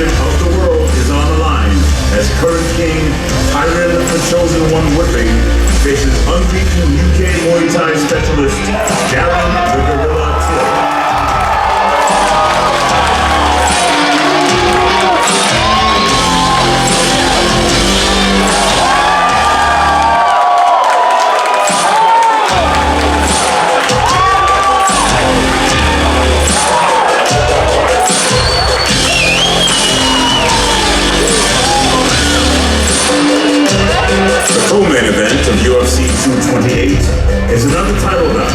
Championship of the world is on the line as current king Tyron the Chosen One Woodley faces unbeaten UK Muay Thai specialist Darren the Gorilla Till. The co-main event of UFC 228 is another title bout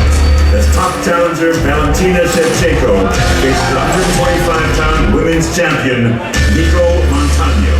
as top challenger Valentina Shevchenko faces 125-pound women's champion Nico Montano.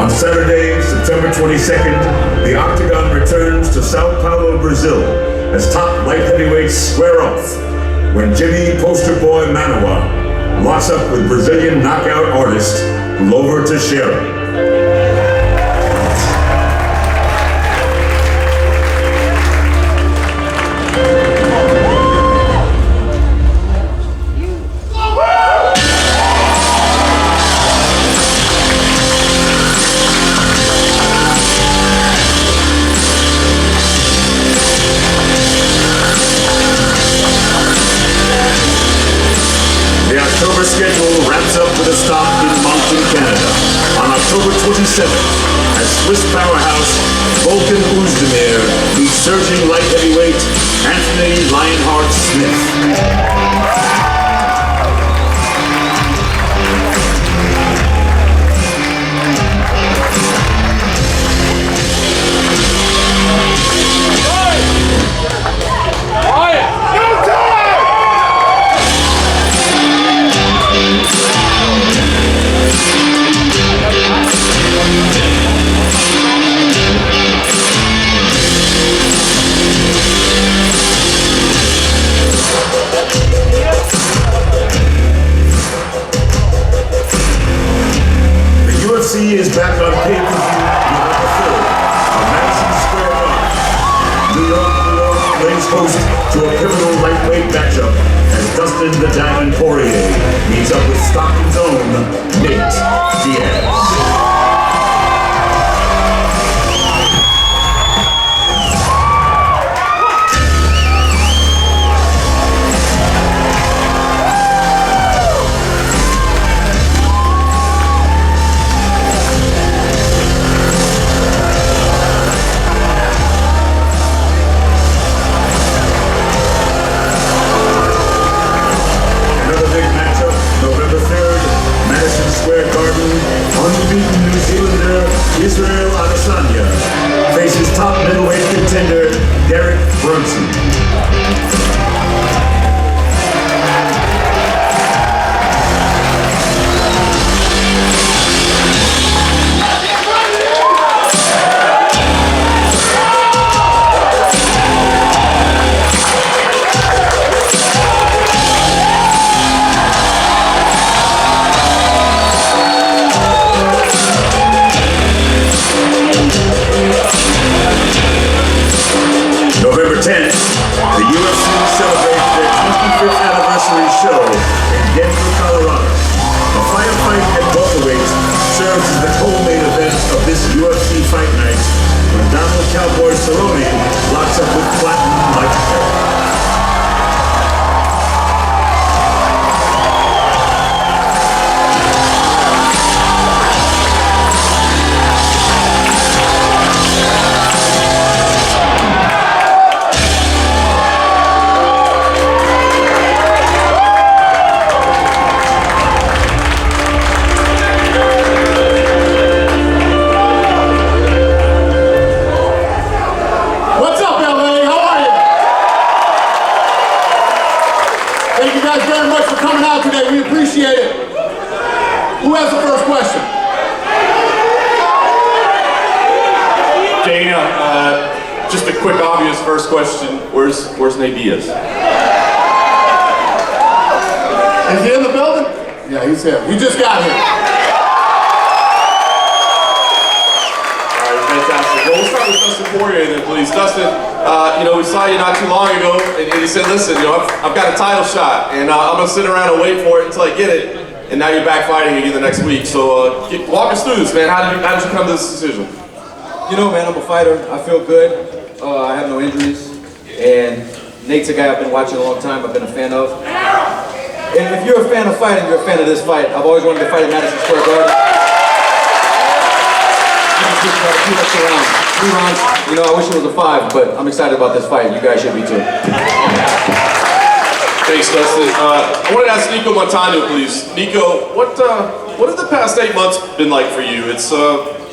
Saturday, September 22nd, the Octagon returns to Sao Paulo, Brazil, as top light heavyweights square off when Jimmy Poster Boy Manoa locks up with Brazilian knockout artist Glover Teixeira. October schedule wraps up with a stop in Moncton, Canada on October 27th as Swiss powerhouse Volkan Oezdemir meets surging light heavyweight Anthony Lionheart Smith. UFC is back on pay-per-view November 3rd on Madison Square Garden. New York lays host to a pivotal lightweight matchup as Dustin the Diamond Poirier meets up with Stockton's own Nate Diaz. Unbeaten New Zealander Israel Adesanya faces top middleweight contender Derek Brunson. November 10th, the UFC celebrates their 25th anniversary show in Denver, Colorado. A firefight at welterweight serves as the co-main event of this UFC fight night when Donald Cowboy Cerrone locks up with Platinum Mike Perry. Today, we appreciate it. Who has the first question? Just a quick, obvious first question. Where's Nate Diaz? Is he in the building? Yeah, he's here. He just got here. All right, fantastic. Well, we'll start with Dustin Poirier then, please. Dustin, we saw you not too long ago, and you said, listen, I've got a title shot, and I'm going to sit around and wait for it until I get it. And now you're back fighting again the next week. So walk us through this, man. How did you come to this decision? Man, I'm a fighter. I feel good. I have no injuries. And Nate's a guy I've been watching a long time. I've been a fan of. And if you're a fan of fighting, you're a fan of this fight. I've always wanted to fight at Madison Square Garden. Around. 3 rounds. I wish it was a 5, but I'm excited about this fight. You guys should be too. Thanks, Dustin. I wanted to ask Nico Montano, please. Nico, what have the past 8 months been like for you? It's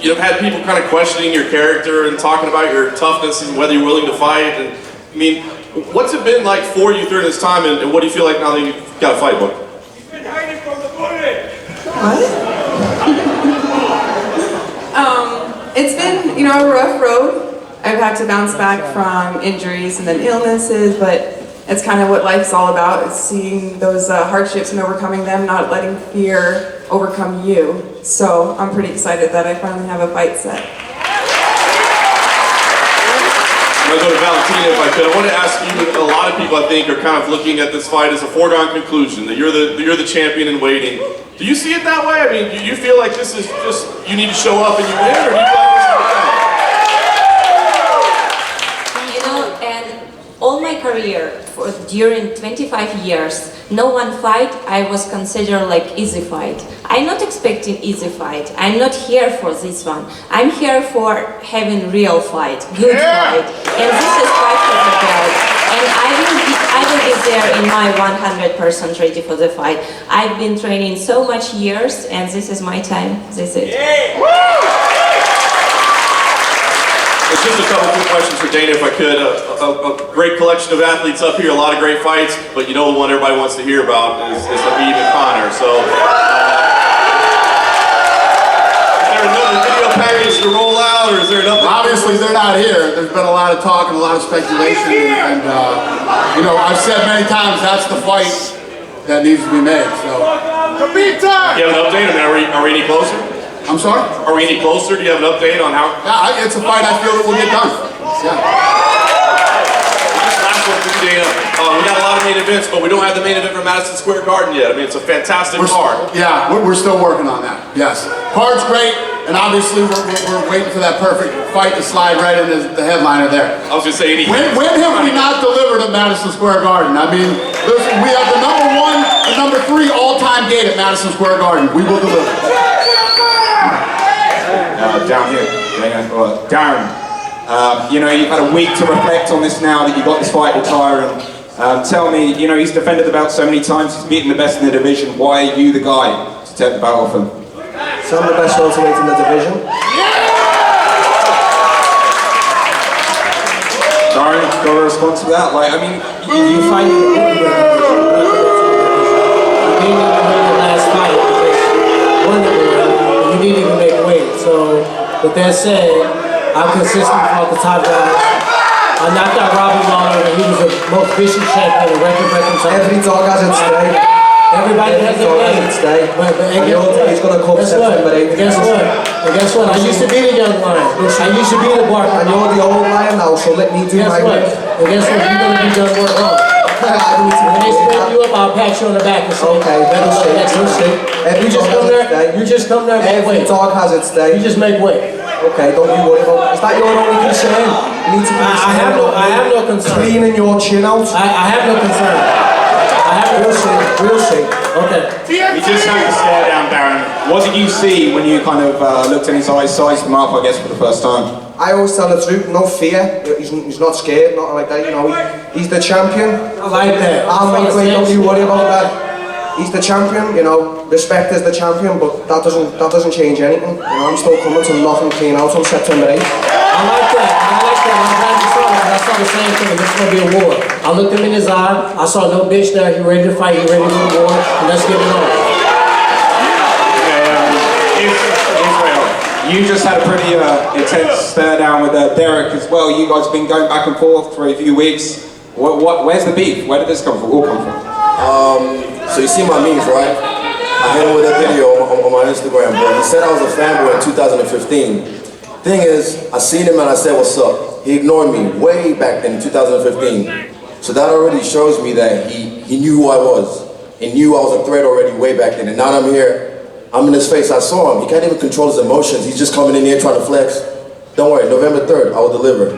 you've had people kind of questioning your character and talking about your toughness and whether you're willing to fight. And I mean, what's it been like for you during this time, and what do you feel like now that you've got a fight book? You've been hiding from the bullet. What? It's been, a rough road. I've had to bounce back from injuries and then illnesses, but it's kind of what life's all about, is seeing those hardships and overcoming them, not letting fear overcome you. So I'm pretty excited that I finally have a fight set. I'm going to go to Valentina if I could. I want to ask you, a lot of people I think are kind of looking at this fight as a foregone conclusion, that you're the champion in waiting. Do you see it that way? I mean, do you feel like this is just, you need to show up and you win, or do you feel like this is And all my career, during 25 years, no one fight I was considered like easy fight. I'm not expecting easy fight. I'm not here for this one. I'm here for having real fight, good fight. And this is fight for the belt. And I will be there in my 100% ready for the fight. I've been training so much years, and this is my time. This is it. It's just a couple quick questions for Dana, if I could. A great collection of athletes up here, a lot of great fights, but the one everybody wants to hear about is Habib and Conor. So, is there another video package to roll out, or is there another? Obviously, they're not here. There's been a lot of talk and a lot of speculation, and I've said many times that's the fight that needs to be made. So, Khabib time. You have an update? I mean, are we any closer? I'm sorry? Are we any closer? Do you have an update on how? Yeah, it's a fight I feel that will get done. Yeah. Last one for you, Dana. We got a lot of main events, but we don't have the main event for Madison Square Garden yet. I mean, it's a fantastic card. Yeah, we're still working on that. Yes. Card's great, and obviously we're waiting for that perfect fight to slide right into the headliner there. I was going to say, when have we not delivered at Madison Square Garden? I mean, listen, we have the #1 and #3 all-time gate at Madison Square Garden. We will deliver. Down here, Darren, you've had a week to reflect on this now that you've got this fight with Tyron. Tell me, he's defended the belt so many times, he's beaten the best in the division. Why are you the guy to take the belt off him? So I'm the best welterweight in the division. Darren, got a response to that? Like, I mean, You fight the last fight because you didn't even make weight. So, with that said, I'm consistent with the top guys. I knocked out Robbie Lawler, and he was the most vicious champion in record-breaking time. Every dog has its day. Everybody has their day. But he's going to come September 8th. Guess what? I used to be the young lion. I used to be the bark. And you're the old lion now, so let me do my work. And guess what? You're going to be done work wrong. When they split you up, I'll pat you on the back and say, okay, we'll see. You just come there and make weight. Every dog has its day. You just make weight. Okay, don't you worry about it. Is that your only concern? You need to be I have no concern. Cleaning your chin out. I have no concern. We'll see. Okay. you just had to stare down Darren. What did you see when you kind of looked in his eyes, sized him up, I guess, for the first time? I always tell the truth, no fear. He's not scared, nothing like that, He's the champion. I like that. I'll make way, don't you worry about that. He's the champion, respect is the champion, but that doesn't change anything. I'm still coming to knock him clean out on September 8th. I like that. I'm glad you saw that. I saw the same thing. This is going to be a war. I looked him in his eye. I saw no bitch there. He ready to fight. He ready to go to war. And let's get it on. Israel, You just had a pretty intense stare down with Derek as well. You guys have been going back and forth for a few weeks. Where's the beef? Where did this all come from? So you see my memes, right? I hit him with a video on my Instagram, bro. He said I was a fanboy in 2015. Thing is, I seen him and I said, what's up? He ignored me way back then in 2015. So that already shows me that he knew who I was. He knew I was a threat already way back then. And now that I'm here, I'm in his face. I saw him. He can't even control his emotions. He's just coming in here trying to flex. Don't worry, November 3rd, I will deliver.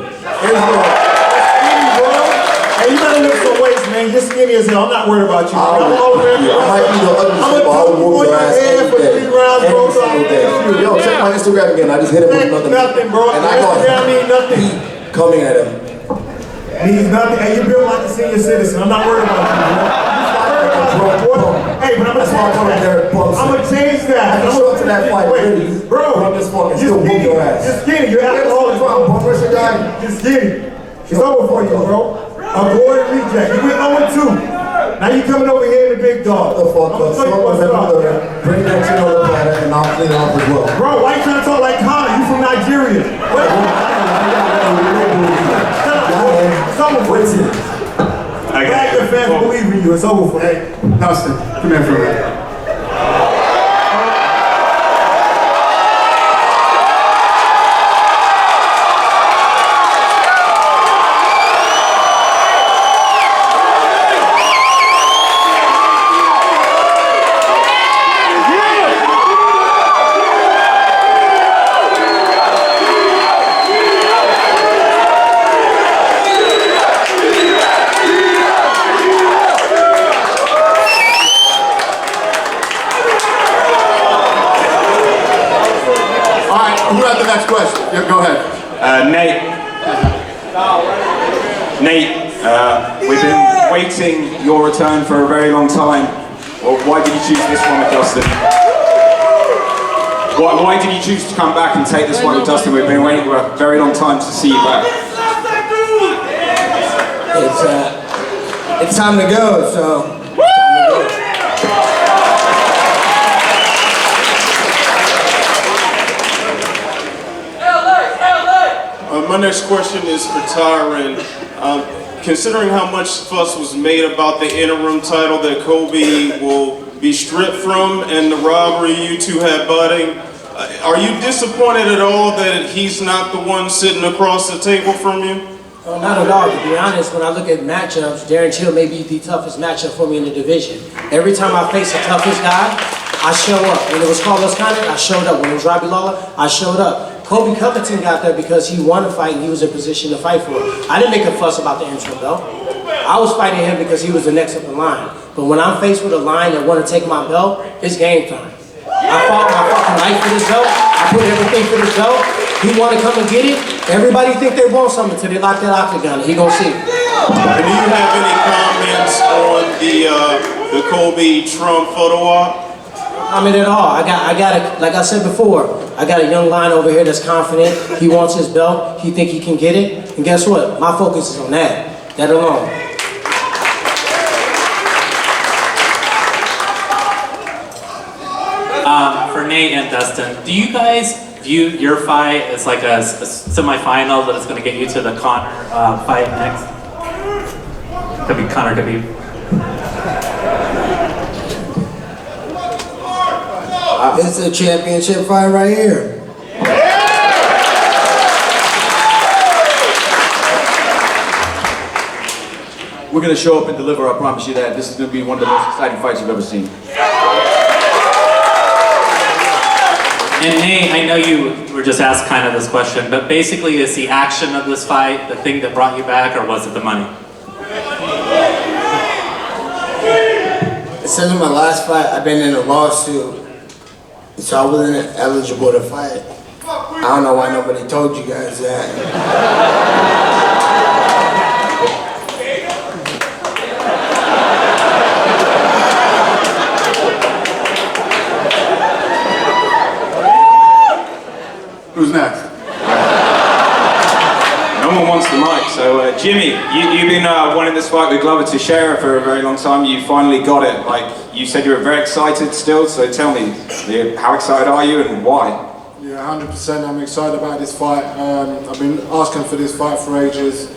Hey, you gotta lift some weights, man. You're skinny as hell. I'm not worried about you. I might be the ugliest, but I will whoop your ass every day. Every single day. Yo, check my Instagram again. I just hit him with nothing, bro. And I got nothing. heat coming at him. He's nothing. Hey, you built like a senior citizen. I'm not worried about you, bro. Hey, but I'm gonna change that. I'm gonna to that fight, really. Bro, from this point, still whoop your ass. You're skinny. You're alcoholic. You're skinny. It's over for you, bro. Avoid reject. You went 0-2. Now you coming over here in the big dog. The fuck up. Bring that shit on the platter and I'll clean off as well. Bro, why you trying to talk like Connor? You from Nigeria. It's over for you. Glad your fans believe in you. It's over for you. Dustin, come here for a minute. Who had the next question? Yeah, go ahead. Nate, we've been waiting your return for a very long time. Well, why did you choose this one with Dustin? Why did you choose to come back and take this one with Dustin? We've been waiting for a very long time to see you back. It's time to go, so. My next question is for Tyron. Considering how much fuss was made about the interim title that Kobe will be stripped from and the robbery you two had budding, are you disappointed at all that he's not the one sitting across the table from you? Not at all. To be honest, when I look at matchups, Darren Till may be the toughest matchup for me in the division. Every time I face the toughest guy, I show up. When it was Carlos Condit, I showed up. When it was Robbie Lawler, I showed up. Kobe Covington got there because he won a fight and he was in position to fight for it. I didn't make a fuss about the interim though. I was fighting him because he was the next up in line. But when I'm faced with a line that want to take my belt, it's game time. I fought my fucking life for this belt. I put everything for this belt. He want to come and get it. Everybody think they want something until they lock that octagon. He gonna see it. And do you have any comments on the Kobe Trump photo op? I mean, at all. I got like I said before, I got a young lion over here that's confident. He wants his belt. He think he can get it. And guess what? My focus is on that. That alone. For Nate and Dustin, do you guys view your fight as like a semi-final that is going to get you to the Conor fight next? Could be Conor, could be. It's a championship fight right here. We're going to show up and deliver, I promise you that. This is going to be one of the most exciting fights you've ever seen. And Nate, I know you were just asked kind of this question, but basically is the action of this fight the thing that brought you back, or was it the money? Since my last fight, I've been in a lawsuit. So I wasn't eligible to fight. I don't know why nobody told you guys that. Who's next? No one wants the mic, so Jimmy, you've been wanting this fight with Glover Teixeira for a very long time. You finally got it. Like you said, you were very excited still. So tell me, how excited are you and why? Yeah, 100%. I'm excited about this fight. I've been asking for this fight for ages.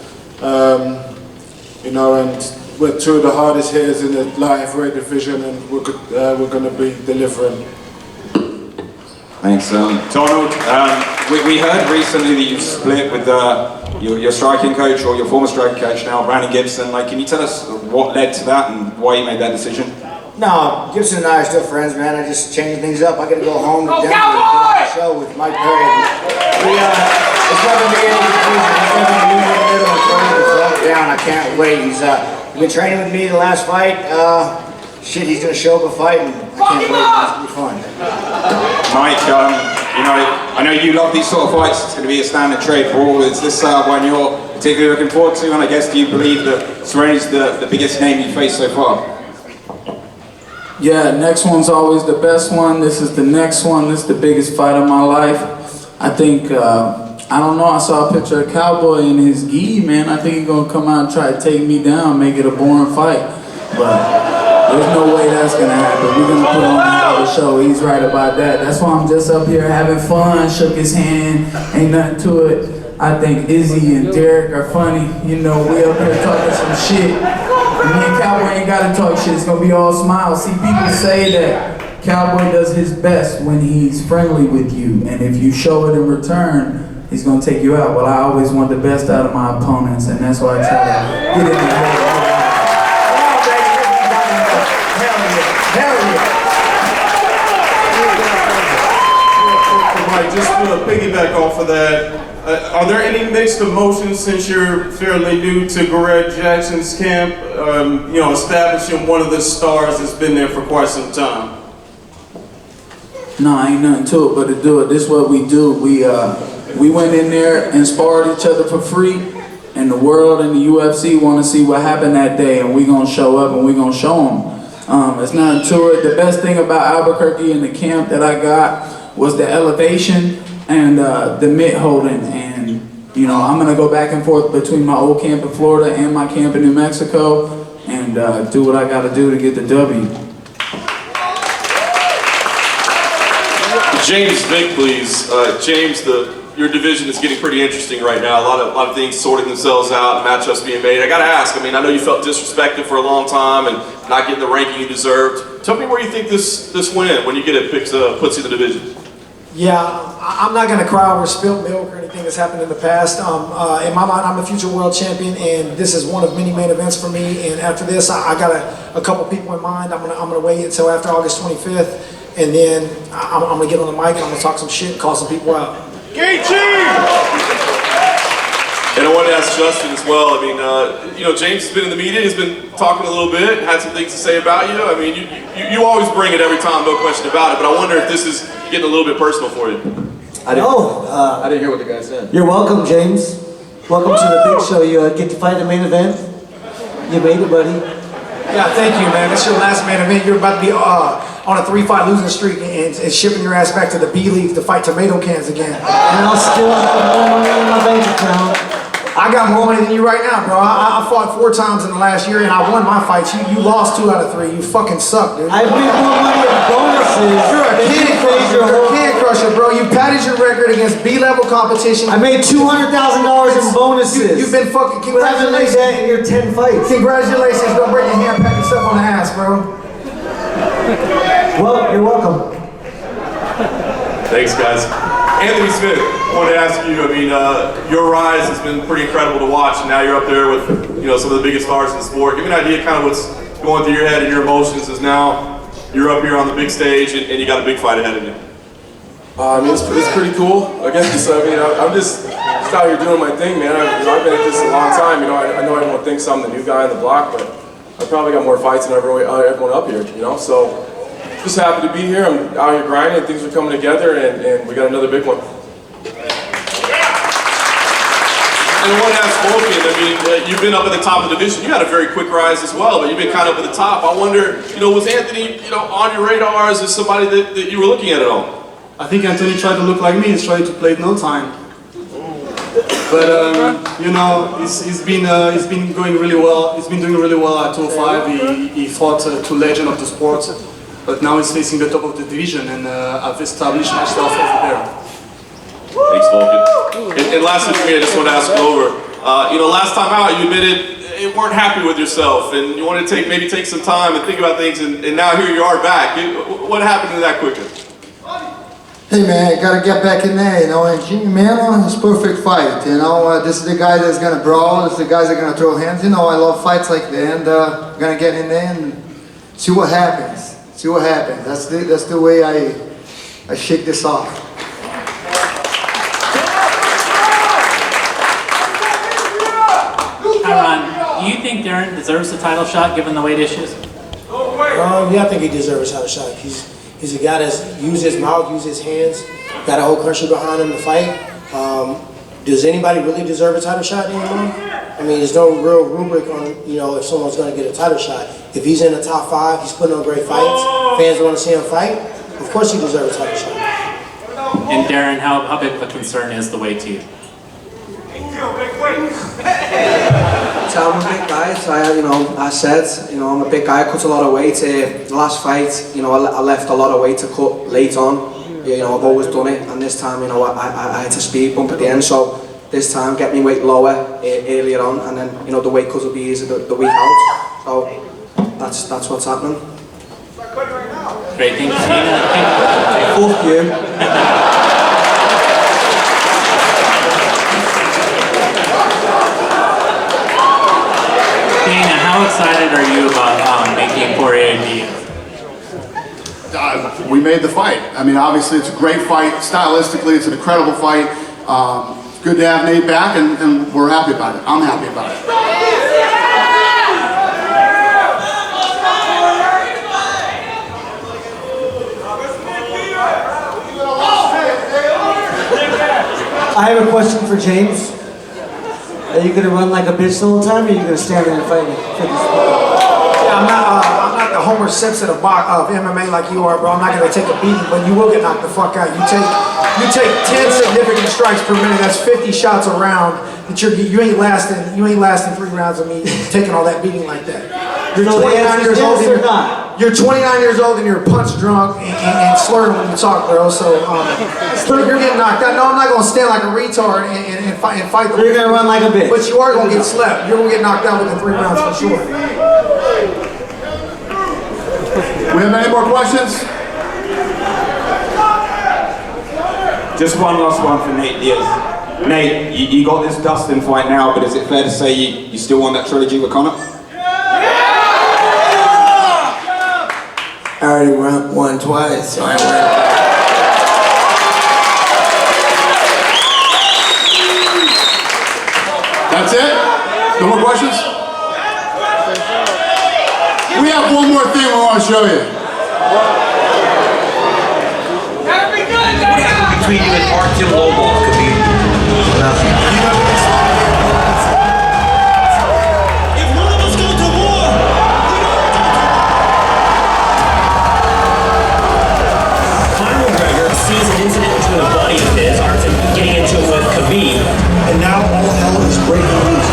You know, and we're two of the hardest hitters in the light heavyweight division, and we're going to be delivering. Thanks, Donald. We heard recently that you split with your striking coach, or your former striking coach now, Brandon Gibson. Like, can you tell us what led to that and why you made that decision? No, Gibson and I are still friends, man. I just changed things up. I got to go home to Denver and put on a show with Mike Perry. It's never been any confusion. He's never been in the middle and trying to slow it down. I can't wait. He's been training with me the last fight. Shit, he's going to show up a fight, and I can't wait. It's going to be fun. Mike, you know, I know you love these sort of fights. It's going to be a standard trade for all. Is this one you're particularly looking forward to? And I guess, do you believe that Cerrone's the biggest name you've faced so far? Yeah, next one's always the best one. This is the next one. This is the biggest fight of my life. I think, I don't know, I saw a picture of Cowboy in his gi, man. I think he's going to come out and try to take me down, make it a boring fight. But there's no way that's going to happen. We're going to put on another show. He's right about that. That's why I'm just up here having fun, shook his hand, ain't nothing to it. I think Izzy and Derek are funny. You know, we up here talking some shit. And me and Cowboy ain't gotta talk shit, it's gonna be all smiles. See, people say that Cowboy does his best when he's friendly with you, and if you show it in return, he's gonna take you out. Well, I always want the best out of my opponents, and that's why I try to get in their head. Mike, just to piggyback off of that, are there any mixed emotions since you're fairly new to Garrett Jackson's camp? You know, establishing one of the stars that's been there for quite some time. No, ain't nothing to it but to do it. This is what we do. We went in there and sparred each other for free, and the world and the UFC want to see what happened that day, and we gonna show up and we gonna show them. It's nothing to it. The best thing about Albuquerque and the camp that I got was the elevation and the mitt holding, and you know, I'm gonna go back and forth between my old camp in Florida and my camp in New Mexico, and do what I gotta do to get the W. James Vick, please. James, your division is getting pretty interesting right now. A lot of things sorting themselves out, matchups being made. I gotta ask, I mean, I know you felt disrespected for a long time and not getting the ranking you deserved. Tell me where you think this win, when you get it, puts you in the division. Yeah, I'm not going to cry over spilled milk or anything that's happened in the past. In my mind, I'm a future world champion, and this is one of many main events for me. And after this, I got a couple people in mind. I'm gonna wait until after August 25th, and then I'm gonna get on the mic and I'm gonna talk some shit, and call some people out. And I wanted to ask Justin as well. I mean, you know, James has been in the media. He's been talking a little bit, had some things to say about you. I mean, you always bring it every time, no question about it. But I wonder if this is getting a little bit personal for you. I didn't hear what the guy said. You're welcome, James. Welcome to the big show. You get to fight the main event. You made it, buddy. Yeah, thank you, man. That's your last main event. You're about to be on a 3-5 losing streak and shipping your ass back to the B League to fight tomato cans again. And I'll still have more money in my bank account. I got more money than you right now, bro. I fought 4 times in the last year and I won my fights. You lost 2 out of 3. You fucking suck, dude. I made more money in bonuses. You're a can crusher. You're a can crusher, bro. You padded your record against B-level competition. I made $200,000 in bonuses. You've been fucking, congratulations. That in your 10 fights. Congratulations. Don't break your hand, pat yourself on the ass, bro. Well, you're welcome. Thanks, guys. Anthony Smith, I wanted to ask you, I mean, your rise has been pretty incredible to watch, and now you're up there with, you know, some of the biggest stars in the sport. Give me an idea kind of what's going through your head and your emotions as now you're up here on the big stage and you got a big fight ahead of you. I mean, it's pretty cool, I guess. I mean, I'm just out here doing my thing, man. I've been at this a long time. You know, I know everyone thinks I'm the new guy on the block, but I probably got more fights than everyone up here, you know? So, just happy to be here. I'm out here grinding, things are coming together, and we got another big one. And I want to ask both of you, I mean, you've been up at the top of the division. You had a very quick rise as well, but you've been kind of up at the top. I wonder, you know, was Anthony, you know, on your radar? Is this somebody that you were looking at all? I think Anthony tried to look like me. He's trying to play it no time. But you know, he's been going really well. He's been doing really well at 205. He fought 2 legends of the sport, but now he's facing the top of the division, and I've established myself over there. Thanks, Vulcan. And lastly for me, I just want to ask Glover. Last time out, you admitted you weren't happy with yourself, and you wanted to maybe take some time and think about things, and now here you are back. What happened to that quicker? Hey man, gotta get back in there, and Jimmy Mano is perfect fight, this is the guy that's gonna brawl, this is the guys that are gonna throw hands, I love fights like that, and gonna get in there and see what happens, that's the way I shake this off. Tyron, do you think Darren deserves the title shot given the weight issues? Yeah, I think he deserves a title shot. He's a guy that's used his mouth, used his hands, got a whole country behind him to fight. Does anybody really deserve a title shot anymore? I mean, there's no real rubric on, if someone's going to get a title shot. If he's in the top 5, he's putting on great fights, fans want to see him fight, of course he deserves a title shot. And Darren, how big of a concern is the weight to you? So I'm a big guy, so I'm a big guy, I cut a lot of weight. The last fight, I left a lot of weight to cut late on. I've always done it, and this time, I had to speed bump at the end, so this time get me weight lower earlier on, and then, the weight cut will be easy the week out. So that's what's happening. Great, thank you. Fuck you. How excited are you about making Poirier beat? We made the fight. I mean, obviously it's a great fight. Stylistically, it's an incredible fight. It's good to have Nate back, and we're happy about it. I'm happy about it. I have a question for James. Are you gonna run like a bitch the whole time, or are you gonna stand there and fight me? Yeah, I'm not the Homer Simpson of MMA like you are, bro. I'm not gonna take a beating, but you will get knocked the fuck out. You take 10 significant strikes per minute. That's 50 shots a round. That you ain't lasting 3 rounds of me taking all that beating like that. You're 29 years old. You're 29 years old and you're punch drunk and slurring when you talk, bro. So you're getting knocked out. No, I'm not gonna stand like a retard and fight. You're gonna run like a bitch. But you are gonna get slept. You're gonna get knocked out within 3 rounds for sure. We have any more questions? Just one last one for Nate Diaz. Nate, you got this Dustin fight now, but is it fair to say you still want that trilogy with Conor? I already won twice, so I ain't worried. That's it? No more questions? We have one more thing we want to show you. Between you and Artem Lobov could be nothing. If one of us go to war, Conor McGregor sees an incident between a buddy of his, Artem, getting into it with Khabib, and now all hell is breaking loose.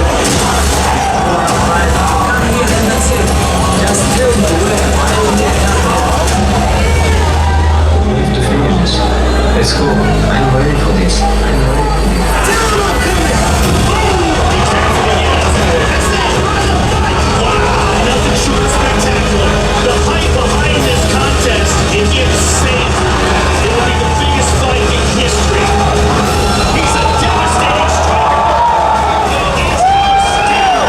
It's cool. I'm ready for this. Nothing short of spectacular. The hype behind this contest is insane. It will be the biggest fight in history. He's a devastating striker. He's outstanding.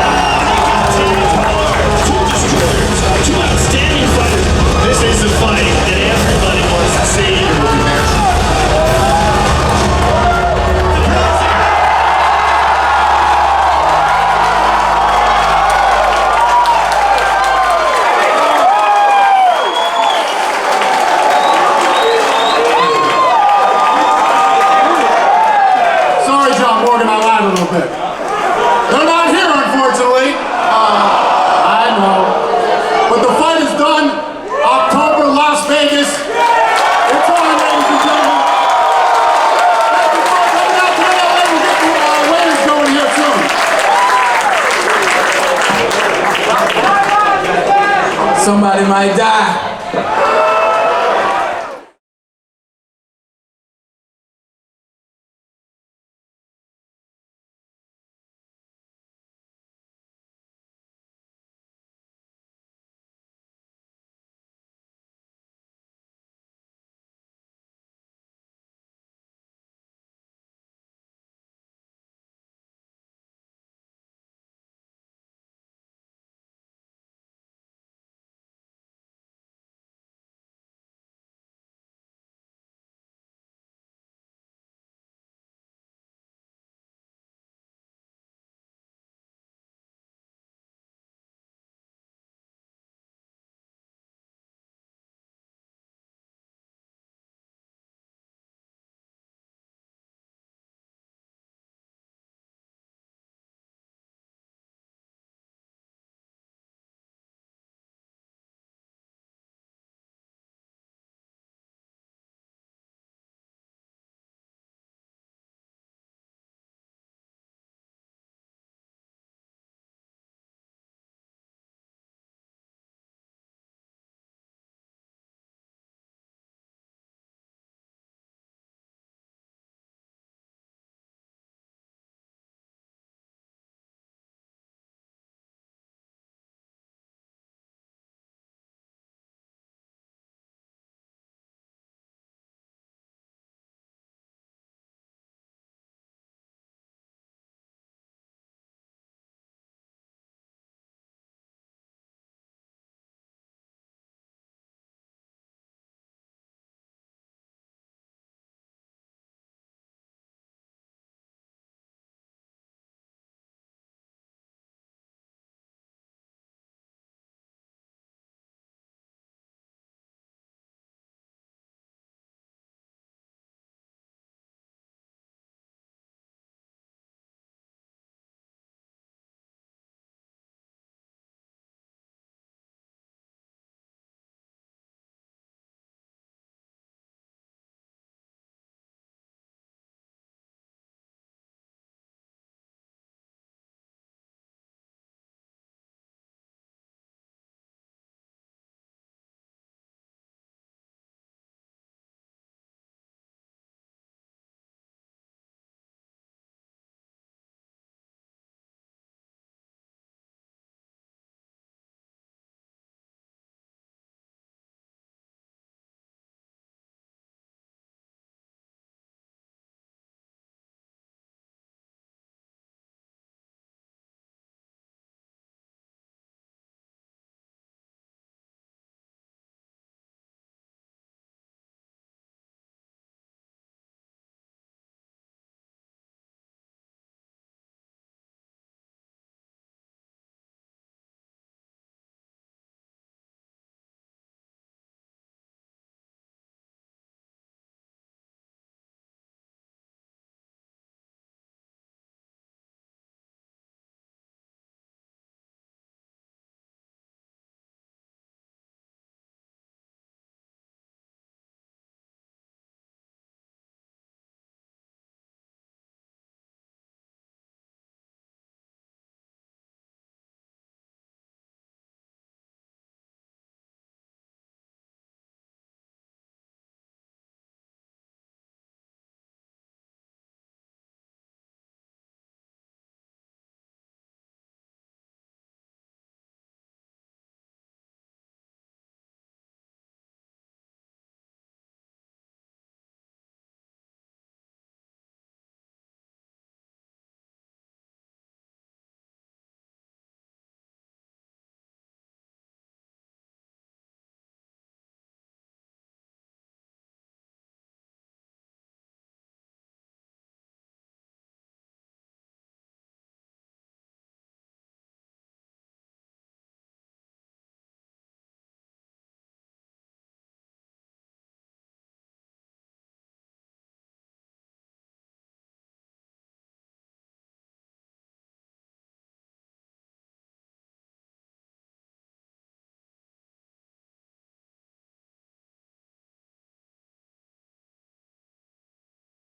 Two destroyers, two outstanding fighters. This is the fight that everybody wants to see. Sorry, John Morgan, I lied a little bit. They're not here, unfortunately. I know. But the fight is done. October, Las Vegas. It's on, ladies and gentlemen. We'll get the waiters going here soon. Somebody might die.